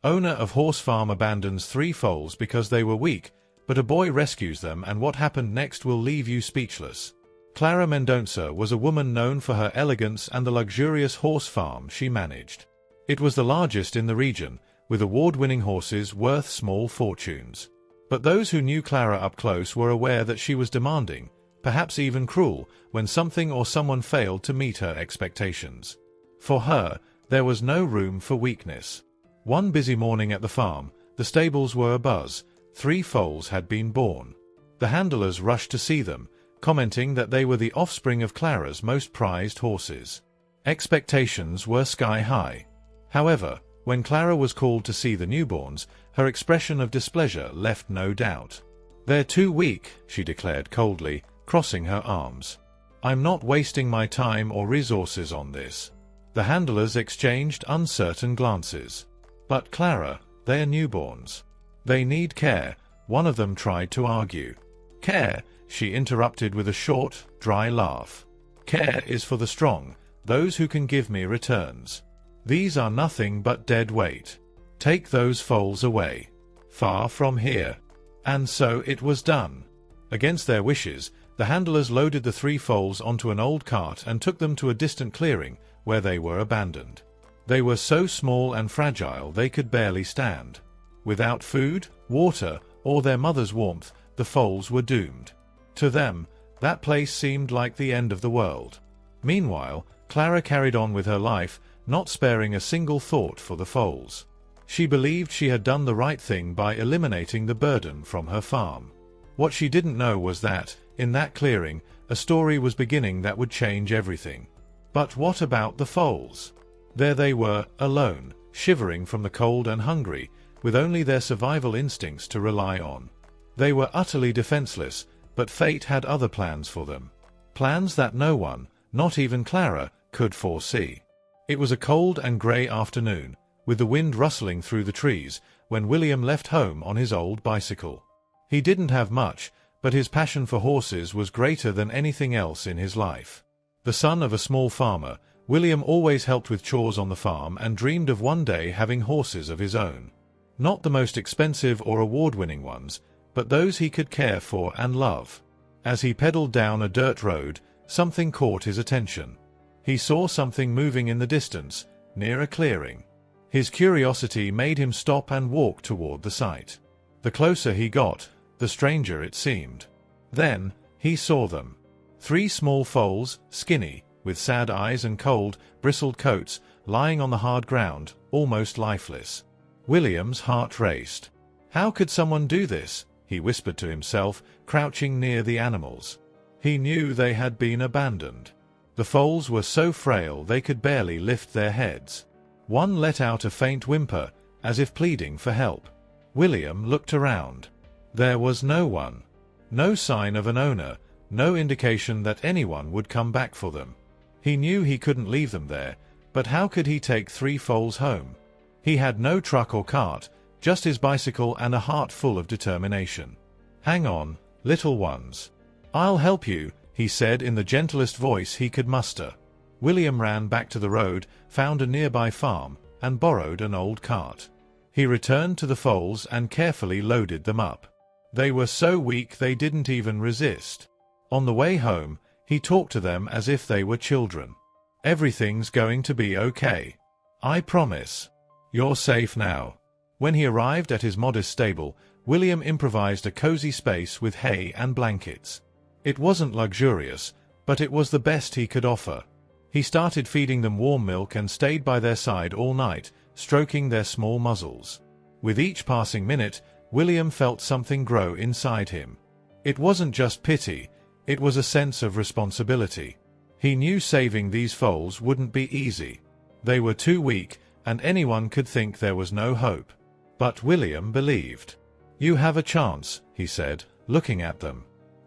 Owner of horse farm abandons 3 foals because they were weak, but a boy rescues them, and what happened next will leave you speechless. Clara Mendonça was a woman known for her elegance and the luxurious horse farm she managed. It was the largest in the region, with award-winning horses worth small fortunes. But those who knew Clara up close were aware that she was demanding, perhaps even cruel, when something or someone failed to meet her expectations. For her, there was no room for weakness. One busy morning at the farm, the stables were abuzz. 3 foals had been born. The handlers rushed to see them, commenting that they were the offspring of Clara's most prized horses. Expectations were sky high. However, when Clara was called to see the newborns, her expression of displeasure left no doubt. "They're too weak," she declared coldly, crossing her arms. "I'm not wasting my time or resources on this." The handlers exchanged uncertain glances. "But Clara, they're newborns. They need care," one of them tried to argue. "Care?" she interrupted with a short, dry laugh. "Care is for the strong, those who can give me returns. These are nothing but dead weight. Take those foals away. Far from here." And so it was done. Against their wishes, the handlers loaded the 3 foals onto an old cart and took them to a distant clearing, where they were abandoned. They were so small and fragile they could barely stand. Without food, water, or their mother's warmth, the foals were doomed. To them, that place seemed like the end of the world. Meanwhile, Clara carried on with her life, not sparing a single thought for the foals. She believed she had done the right thing by eliminating the burden from her farm. What she didn't know was that, in that clearing, a story was beginning that would change everything. But what about the foals? There they were, alone, shivering from the cold and hungry, with only their survival instincts to rely on. They were utterly defenseless, but fate had other plans for them. Plans that no one, not even Clara, could foresee. It was a cold and grey afternoon, with the wind rustling through the trees, when William left home on his old bicycle. He didn't have much, but his passion for horses was greater than anything else in his life. The son of a small farmer, William always helped with chores on the farm and dreamed of one day having horses of his own. Not the most expensive or award-winning ones, but those he could care for and love. As he pedaled down a dirt road, something caught his attention. He saw something moving in the distance, near a clearing. His curiosity made him stop and walk toward the sight. The closer he got, the stranger it seemed. Then, he saw them. 3 small foals, skinny, with sad eyes and cold, bristled coats, lying on the hard ground, almost lifeless. William's heart raced. How could someone do this? He whispered to himself, crouching near the animals. He knew they had been abandoned. The foals were so frail they could barely lift their heads. One let out a faint whimper, as if pleading for help. William looked around. There was no one. No sign of an owner, no indication that anyone would come back for them. He knew he couldn't leave them there, but how could he take 3 foals home? He had no truck or cart, just his bicycle and a heart full of determination. "Hang on, little ones. I'll help you," he said in the gentlest voice he could muster. William ran back to the road, found a nearby farm, and borrowed an old cart. He returned to the foals and carefully loaded them up. They were so weak they didn't even resist. On the way home, he talked to them as if they were children. "Everything's going to be okay. I promise. You're safe now." When he arrived at his modest stable, William improvised a cozy space with hay and blankets. It wasn't luxurious, but it was the best he could offer. He started feeding them warm milk and stayed by their side all night, stroking their small muzzles. With each passing minute, William felt something grow inside him. It wasn't just pity, it was a sense of responsibility. He knew saving these foals wouldn't be easy. They were too weak, and anyone could think there was no hope. But William believed. "You have a chance," he said, looking at them.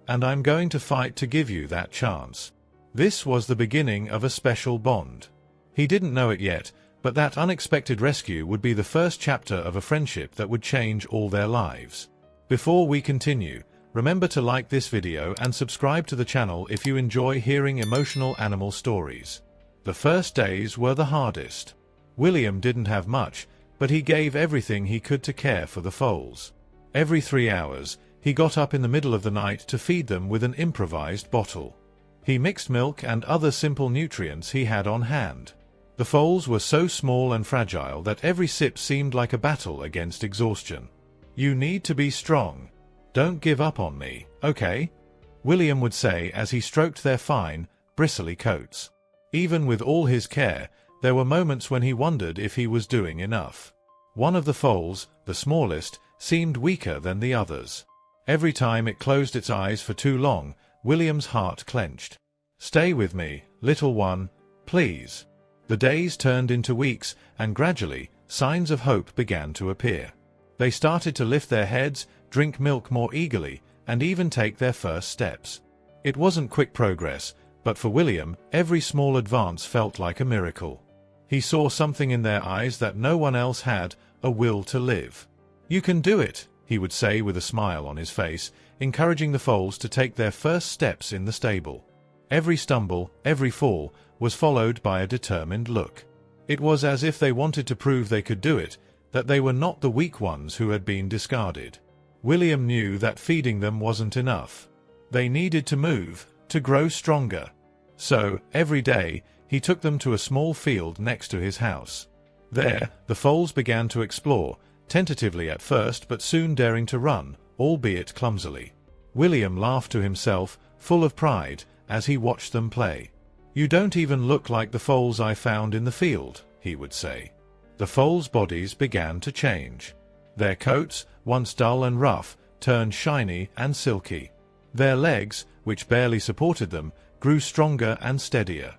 "And I'm going to fight to give you that chance." This was the beginning of a special bond. He didn't know it yet, but that unexpected rescue would be the first chapter of a friendship that would change all their lives. Before we continue, remember to like this video and subscribe to the channel if you enjoy hearing emotional animal stories. The first days were the hardest. William didn't have much, but he gave everything he could to care for the foals. Every 3 hours, he got up in the middle of the night to feed them with an improvised bottle. He mixed milk and other simple nutrients he had on hand. The foals were so small and fragile that every sip seemed like a battle against exhaustion. "You need to be strong. Don't give up on me, okay?" William would say as he stroked their fine, bristly coats. Even with all his care, there were moments when he wondered if he was doing enough. One of the foals, the smallest, seemed weaker than the others. Every time it closed its eyes for too long, William's heart clenched. "Stay with me, little one, please." The days turned into weeks, and gradually, signs of hope began to appear. They started to lift their heads, drink milk more eagerly, and even take their first steps. It wasn't quick progress, but for William, every small advance felt like a miracle. He saw something in their eyes that no one else had, a will to live. "You can do it," he would say with a smile on his face, encouraging the foals to take their first steps in the stable. Every stumble, every fall, was followed by a determined look. It was as if they wanted to prove they could do it, that they were not the weak ones who had been discarded. William knew that feeding them wasn't enough. They needed to move, to grow stronger. So, every day, he took them to a small field next to his house. There, the foals began to explore, tentatively at first but soon daring to run, albeit clumsily. William laughed to himself, full of pride, as he watched them play. "You don't even look like the foals I found in the field," he would say. The foals' bodies began to change. Their coats, once dull and rough, turned shiny and silky. Their legs, which barely supported them, grew stronger and steadier.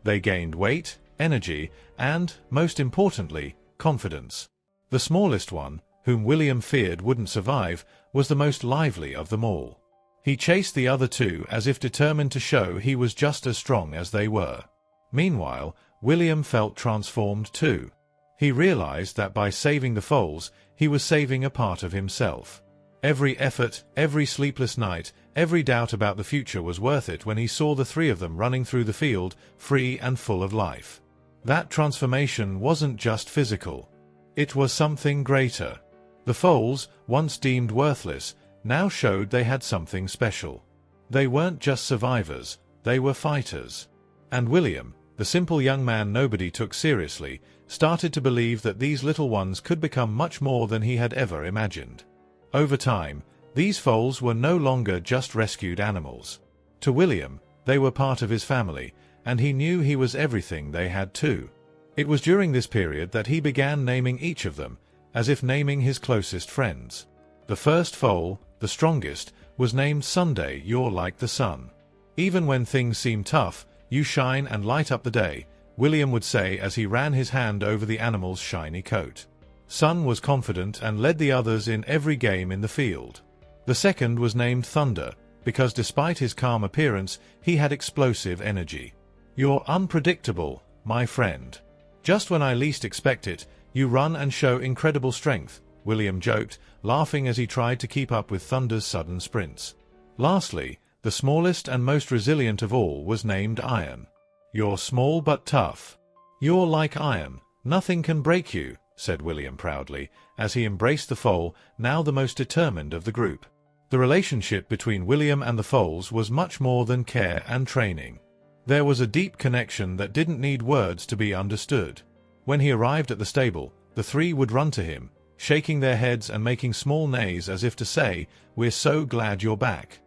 They gained weight, energy, and, most importantly, confidence. The smallest one, whom William feared wouldn't survive, was the most lively of them all. He chased the other two as if determined to show he was just as strong as they were. Meanwhile, William felt transformed too. He realized that by saving the foals, he was saving a part of himself. Every effort, every sleepless night, every doubt about the future was worth it when he saw the three of them running through the field, free and full of life. That transformation wasn't just physical. It was something greater. The foals, once deemed worthless, now showed they had something special. They weren't just survivors, they were fighters. And William, the simple young man nobody took seriously, started to believe that these little ones could become much more than he had ever imagined. Over time, these foals were no longer just rescued animals. To William, they were part of his family, and he knew he was everything they had too. It was during this period that he began naming each of them, as if naming his closest friends. The first foal, the strongest, was named Sunday. "You're like the sun. Even when things seem tough, you shine and light up the day," William would say as he ran his hand over the animal's shiny coat. Sun was confident and led the others in every game in the field. The second was named Thunder, because despite his calm appearance, he had explosive energy. "You're unpredictable, my friend. Just when I least expect it, you run and show incredible strength," William joked, laughing as he tried to keep up with Thunder's sudden sprints. Lastly, the smallest and most resilient of all was named Iron. "You're small but tough. You're like iron, nothing can break you," said William proudly, as he embraced the foal, now the most determined of the group. The relationship between William and the foals was much more than care and training. There was a deep connection that didn't need words to be understood. When he arrived at the stable, the three would run to him, shaking their heads and making small neighs as if to say, "We're so glad you're back."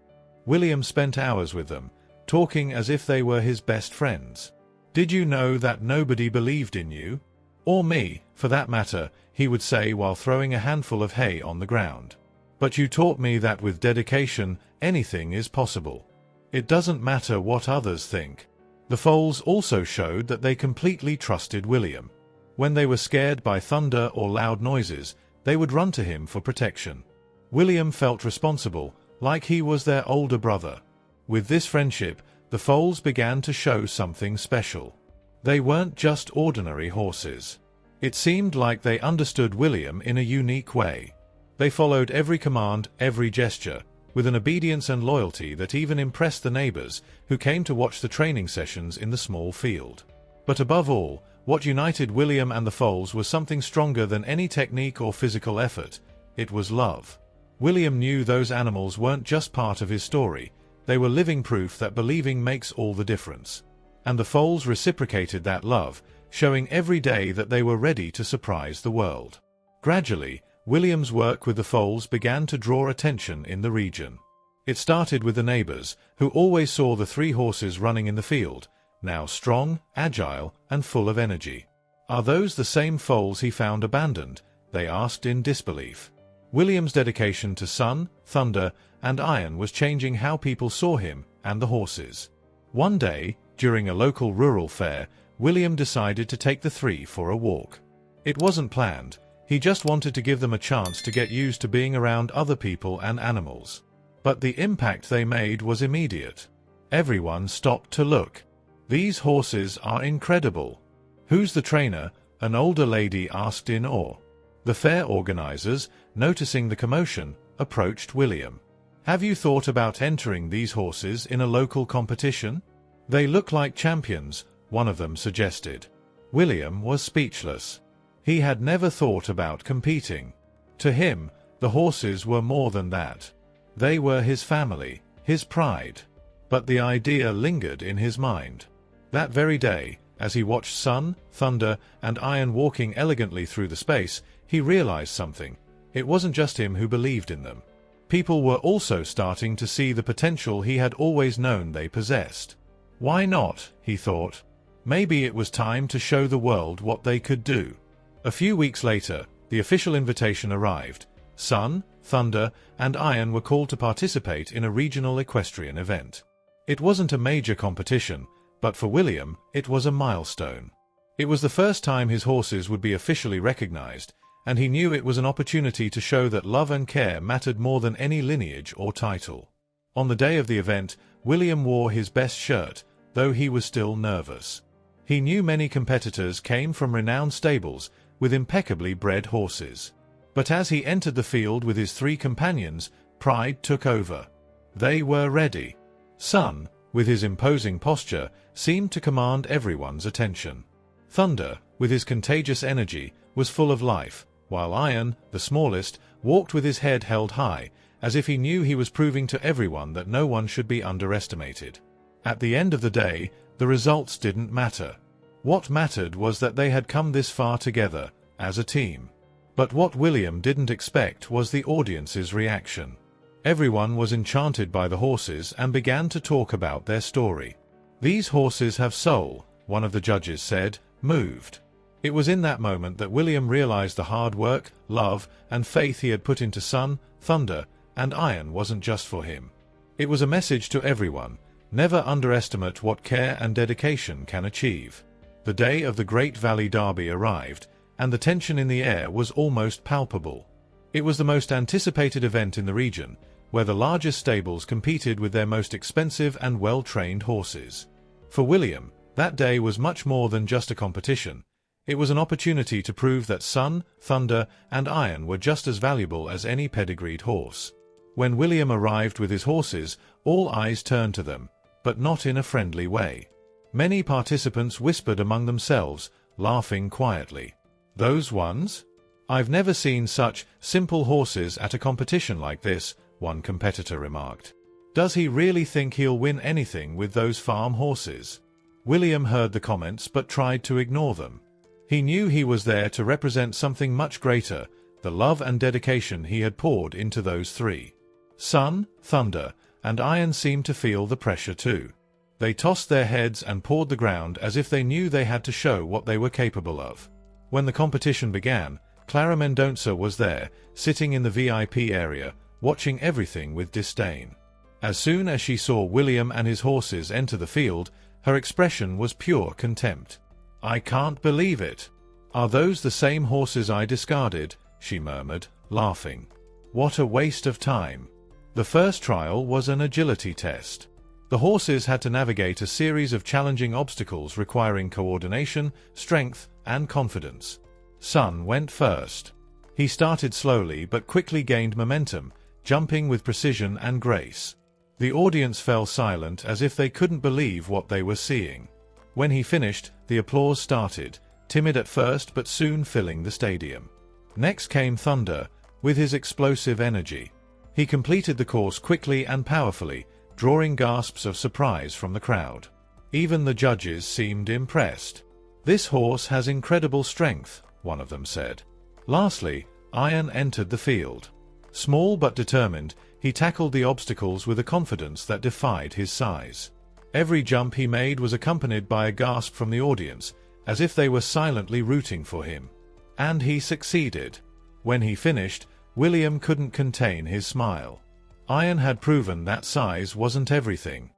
William spent hours with them, talking as if they were his best friends. "Did you know that nobody believed in you? Or me, for that matter," he would say while throwing a handful of hay on the ground. "But you taught me that with dedication, anything is possible. It doesn't matter what others think." The foals also showed that they completely trusted William. When they were scared by thunder or loud noises, they would run to him for protection. William felt responsible, like he was their older brother. With this friendship, the foals began to show something special. They weren't just ordinary horses. It seemed like they understood William in a unique way. They followed every command, every gesture, with an obedience and loyalty that even impressed the neighbors who came to watch the training sessions in the small field. But above all, What united William and the foals was something stronger than any technique or physical effort. It was love. William knew those animals weren't just part of his story, they were living proof that believing makes all the difference. And the foals reciprocated that love, showing every day that they were ready to surprise the world. Gradually, William's work with the foals began to draw attention in the region. It started with the neighbors, who always saw the 3 horses running in the field, now strong, agile, and full of energy. "Are those the same foals he found abandoned?" they asked in disbelief. William's dedication to sun, thunder, and iron was changing how people saw him and the horses. One day, during a local rural fair, William decided to take the 3 for a walk. It wasn't planned, he just wanted to give them a chance to get used to being around other people and animals. But the impact they made was immediate. Everyone stopped to look. "These horses are incredible." "Who's the trainer?" an older lady asked in awe. The fair organizers, noticing the commotion, approached William. "Have you thought about entering these horses in a local competition? They look like champions," one of them suggested. William was speechless. He had never thought about competing. To him, the horses were more than that. They were his family, his pride. But the idea lingered in his mind. That very day, as he watched sun, thunder, and iron walking elegantly through the space, he realized something. It wasn't just him who believed in them. People were also starting to see the potential he had always known they possessed. Why not, he thought. Maybe it was time to show the world what they could do. A few weeks later, the official invitation arrived. Sun, thunder, and iron were called to participate in a regional equestrian event. It wasn't a major competition, but for William, it was a milestone. It was the first time his horses would be officially recognized, and he knew it was an opportunity to show that love and care mattered more than any lineage or title. On the day of the event, William wore his best shirt, though he was still nervous. He knew many competitors came from renowned stables with impeccably bred horses. But as he entered the field with his 3 companions, pride took over. They were ready. Sun, with his imposing posture, seemed to command everyone's attention. Thunder, with his contagious energy, was full of life, while Iron, the smallest, walked with his head held high, as if he knew he was proving to everyone that no one should be underestimated. At the end of the day, the results didn't matter. What mattered was that they had come this far together, as a team. But what William didn't expect was the audience's reaction. Everyone was enchanted by the horses and began to talk about their story. "These horses have soul," one of the judges said, moved. It was in that moment that William realized the hard work, love, and faith he had put into sun, thunder, and iron wasn't just for him. It was a message to everyone: never underestimate what care and dedication can achieve. The day of the Great Valley Derby arrived, and the tension in the air was almost palpable. It was the most anticipated event in the region, where the largest stables competed with their most expensive and well-trained horses. For William, that day was much more than just a competition. It was an opportunity to prove that sun, thunder, and iron were just as valuable as any pedigreed horse. When William arrived with his horses, all eyes turned to them, but not in a friendly way. Many participants whispered among themselves, laughing quietly. "Those ones? I've never seen such simple horses at a competition like this," one competitor remarked. "Does he really think he'll win anything with those farm horses?" William heard the comments but tried to ignore them. He knew he was there to represent something much greater, the love and dedication he had poured into those 3. Sun, thunder, and iron seemed to feel the pressure too. They tossed their heads and pawed the ground as if they knew they had to show what they were capable of. When the competition began, Clara Mendonça was there, sitting in the VIP area, watching everything with disdain. As soon as she saw William and his horses enter the field, her expression was pure contempt. "I can't believe it. Are those the same horses I discarded?" she murmured, laughing. "What a waste of time." The first trial was an agility test. The horses had to navigate a series of challenging obstacles requiring coordination, strength, and confidence. Sun went first. He started slowly but quickly gained momentum, jumping with precision and grace. The audience fell silent as if they couldn't believe what they were seeing. When he finished, the applause started, timid at first but soon filling the stadium. Next came Thunder, with his explosive energy. He completed the course quickly and powerfully, drawing gasps of surprise from the crowd. Even the judges seemed impressed. "This horse has incredible strength," one of them said. Lastly, Iron entered the field. Small but determined, he tackled the obstacles with a confidence that defied his size. Every jump he made was accompanied by a gasp from the audience, as if they were silently rooting for him. And he succeeded. When he finished, William couldn't contain his smile. Iron had proven that size wasn't everything.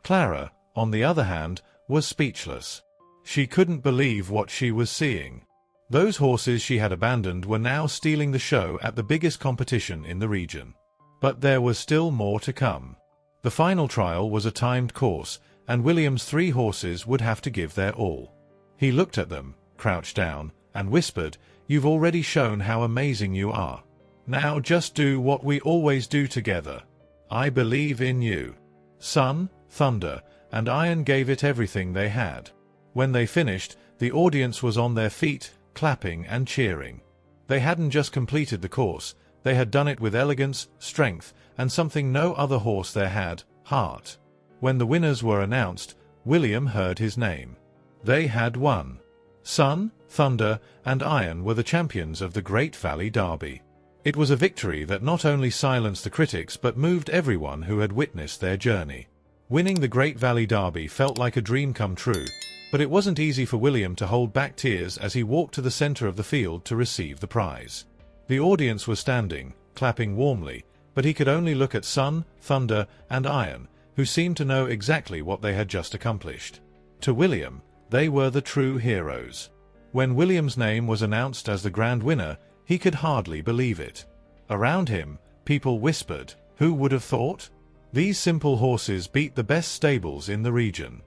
Clara, on the other hand, was speechless. She couldn't believe what she was seeing. Those horses she had abandoned were now stealing the show at the biggest competition in the region. But there was still more to come. The final trial was a timed course, and William's 3 horses would have to give their all. He looked at them, crouched down, and whispered, "You've already shown how amazing you are. Now just do what we always do together. I believe in you." Sun, Thunder, and Iron gave it everything they had. When they finished, the audience was on their feet, clapping and cheering. They hadn't just completed the course, they had done it with elegance, strength, and something no other horse there had, heart. When the winners were announced, William heard his name. They had won. Sun, Thunder, and Iron were the champions of the Great Valley Derby. It was a victory that not only silenced the critics but moved everyone who had witnessed their journey. Winning the Great Valley Derby felt like a dream come true, but it wasn't easy for William to hold back tears as he walked to the center of the field to receive the prize. The audience was standing, clapping warmly, but he could only look at Sun, Thunder, and Iron, who seemed to know exactly what they had just accomplished. To William, they were the true heroes. When William's name was announced as the grand winner, he could hardly believe it. Around him, people whispered, "Who would have thought? These simple horses beat the best stables in the region."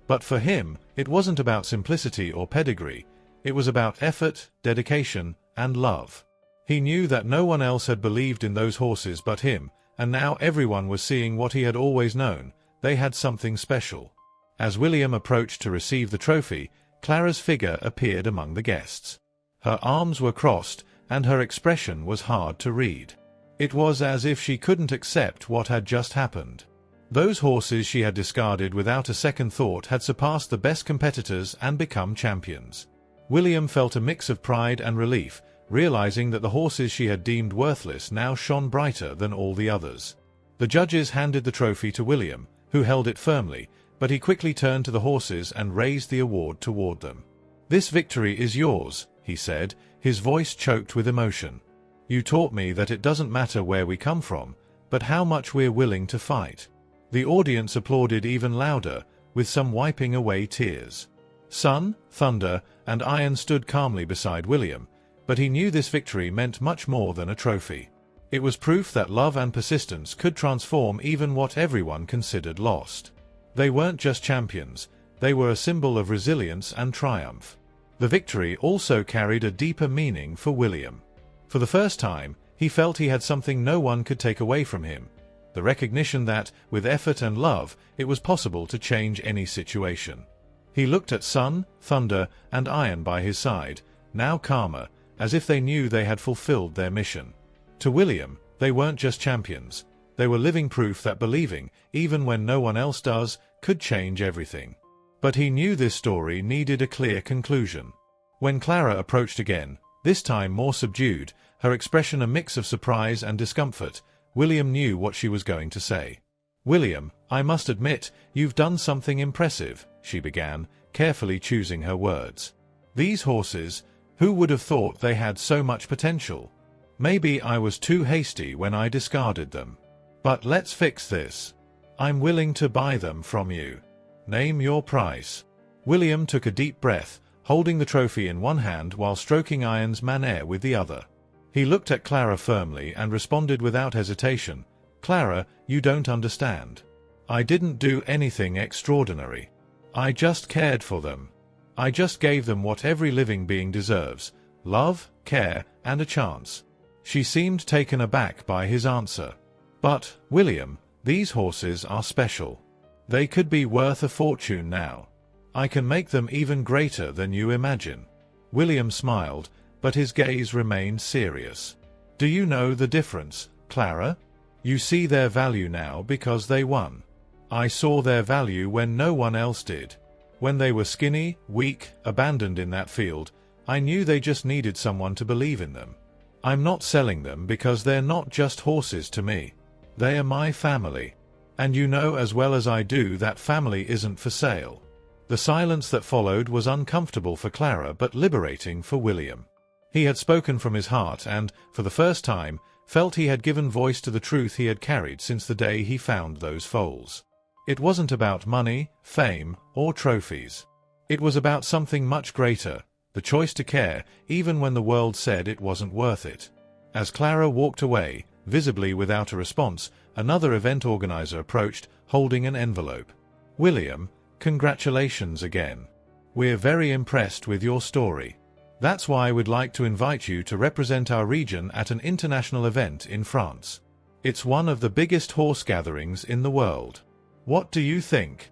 But for him, it wasn't about simplicity or pedigree, it was about effort, dedication, and love. He knew that no one else had believed in those horses but him, and now everyone was seeing what he had always known: they had something special. As William approached to receive the trophy, Clara's figure appeared among the guests. Her arms were crossed, and her expression was hard to read. It was as if she couldn't accept what had just happened. Those horses she had discarded without a second thought had surpassed the best competitors and become champions. William felt a mix of pride and relief, realizing that the horses she had deemed worthless now shone brighter than all the others. The judges handed the trophy to William, who held it firmly, but he quickly turned to the horses and raised the award toward them. "This victory is yours," he said, his voice choked with emotion. "You taught me that it doesn't matter where we come from, but how much we're willing to fight." The audience applauded even louder, with some wiping away tears. Sun, Thunder, and Iron stood calmly beside William, but he knew this victory meant much more than a trophy. It was proof that love and persistence could transform even what everyone considered lost. They weren't just champions, they were a symbol of resilience and triumph. The victory also carried a deeper meaning for William. For the first time, he felt he had something no one could take away from him: the recognition that, with effort and love, it was possible to change any situation. He looked at Sun, Thunder, and Iron by his side, now calmer, as if they knew they had fulfilled their mission. To William, they weren't just champions, they were living proof that believing, even when no one else does, could change everything. But he knew this story needed a clear conclusion. When Clara approached again, this time more subdued, her expression a mix of surprise and discomfort, William knew what she was going to say. "William, I must admit, you've done something impressive," she began, carefully choosing her words. "These horses, who would have thought they had so much potential? Maybe I was too hasty when I discarded them. But let's fix this. I'm willing to buy them from you. Name your price." William took a deep breath, holding the trophy in one hand while stroking Iron's maner with the other. He looked at Clara firmly and responded without hesitation, "Clara, you don't understand. I didn't do anything extraordinary. I just cared for them. I just gave them what every living being deserves: love, care, and a chance." She seemed taken aback by his answer. "But, William, these horses are special. They could be worth a fortune now. I can make them even greater than you imagine." William smiled, but his gaze remained serious. "Do you know the difference, Clara? You see their value now because they won. I saw their value when no one else did. When they were skinny, weak, abandoned in that field, I knew they just needed someone to believe in them. I'm not selling them because they're not just horses to me. They are my family. And you know as well as I do that family isn't for sale." The silence that followed was uncomfortable for Clara but liberating for William. He had spoken from his heart and, for the first time, felt he had given voice to the truth he had carried since the day he found those foals. It wasn't about money, fame, or trophies. It was about something much greater, the choice to care, even when the world said it wasn't worth it. As Clara walked away, visibly without a response, another event organizer approached, holding an envelope. "William, congratulations again. We're very impressed with your story. That's why we'd like to invite you to represent our region at an international event in France. It's one of the biggest horse gatherings in the world. What do you think?"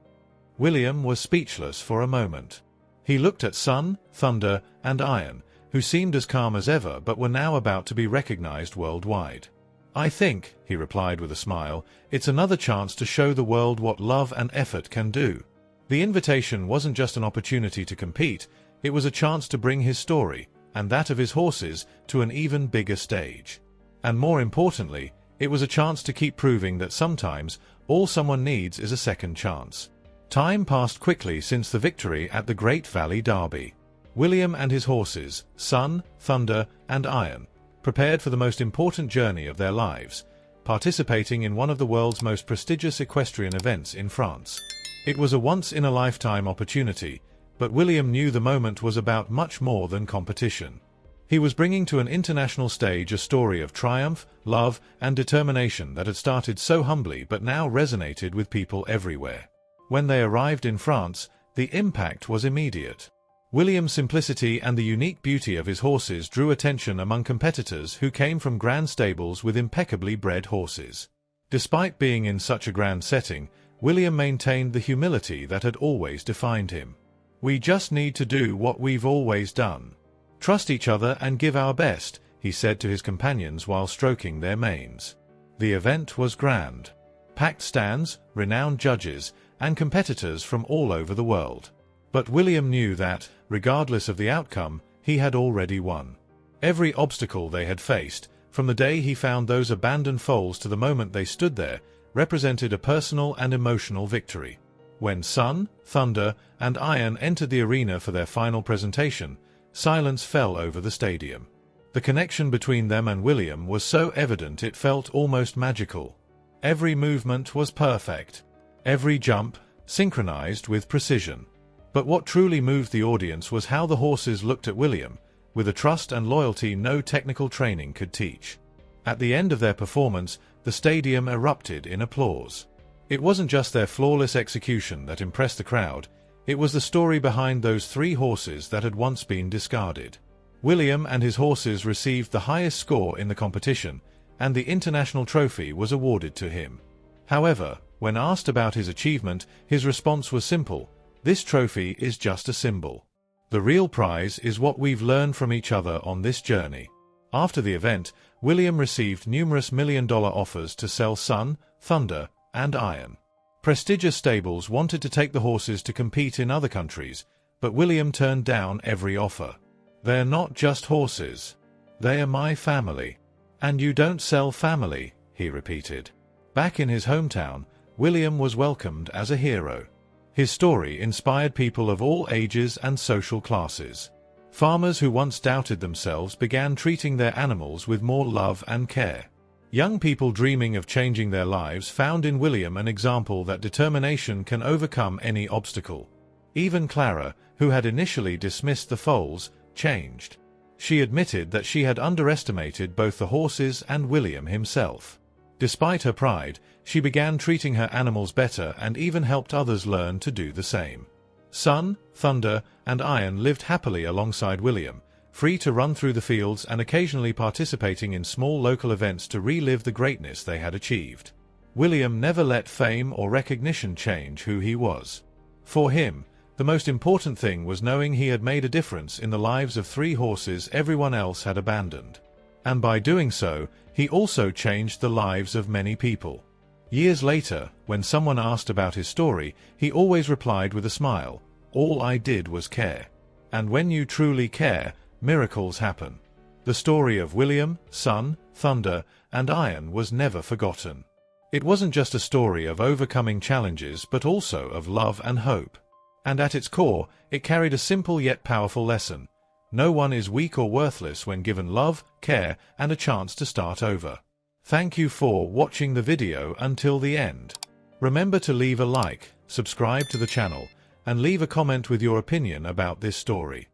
William was speechless for a moment. He looked at Sun, Thunder, and Iron, who seemed as calm as ever but were now about to be recognized worldwide. "I think," he replied with a smile, "it's another chance to show the world what love and effort can do." The invitation wasn't just an opportunity to compete, it was a chance to bring his story, and that of his horses, to an even bigger stage. And more importantly, it was a chance to keep proving that sometimes all someone needs is a second chance. Time passed quickly since the victory at the Great Valley Derby. William and his horses, Sun, Thunder, and Iron, prepared for the most important journey of their lives, participating in one of the world's most prestigious equestrian events in France. It was a once-in-a-lifetime opportunity, but William knew the moment was about much more than competition. He was bringing to an international stage a story of triumph, love, and determination that had started so humbly but now resonated with people everywhere. When they arrived in France, the impact was immediate. William's simplicity and the unique beauty of his horses drew attention among competitors who came from grand stables with impeccably bred horses. Despite being in such a grand setting, William maintained the humility that had always defined him. "We just need to do what we've always done. Trust each other and give our best," he said to his companions while stroking their manes. The event was grand. Packed stands, renowned judges, and competitors from all over the world. But William knew that, regardless of the outcome, he had already won. Every obstacle they had faced, from the day he found those abandoned foals to the moment they stood there, represented a personal and emotional victory. When Sun, Thunder, and Iron entered the arena for their final presentation, silence fell over the stadium. The connection between them and William was so evident it felt almost magical. Every movement was perfect. Every jump, synchronized with precision. But what truly moved the audience was how the horses looked at William, with a trust and loyalty no technical training could teach. At the end of their performance, the stadium erupted in applause. It wasn't just their flawless execution that impressed the crowd, it was the story behind those 3 horses that had once been discarded. William and his horses received the highest score in the competition, and the international trophy was awarded to him. However, when asked about his achievement, his response was simple: "This trophy is just a symbol. The real prize is what we've learned from each other on this journey." After the event, William received numerous million-dollar offers to sell Sun, Thunder, and Iron. Prestigious stables wanted to take the horses to compete in other countries, but William turned down every offer. "They're not just horses. They are my family." "And you don't sell family," he repeated. Back in his hometown, William was welcomed as a hero. His story inspired people of all ages and social classes. Farmers who once doubted themselves began treating their animals with more love and care. Young people dreaming of changing their lives found in William an example that determination can overcome any obstacle. Even Clara, who had initially dismissed the foals, changed. She admitted that she had underestimated both the horses and William himself. Despite her pride, she began treating her animals better and even helped others learn to do the same. Sun, Thunder, and Iron lived happily alongside William, free to run through the fields and occasionally participating in small local events to relive the greatness they had achieved. William never let fame or recognition change who he was. For him, The most important thing was knowing he had made a difference in the lives of 3 horses everyone else had abandoned. And by doing so, he also changed the lives of many people. Years later, when someone asked about his story, he always replied with a smile, "All I did was care." And when you truly care, miracles happen. The story of William, Sun, Thunder, and Iron was never forgotten. It wasn't just a story of overcoming challenges but also of love and hope. And at its core, it carried a simple yet powerful lesson. No one is weak or worthless when given love, care, and a chance to start over. Thank you for watching the video until the end. Remember to leave a like, subscribe to the channel, and leave a comment with your opinion about this story.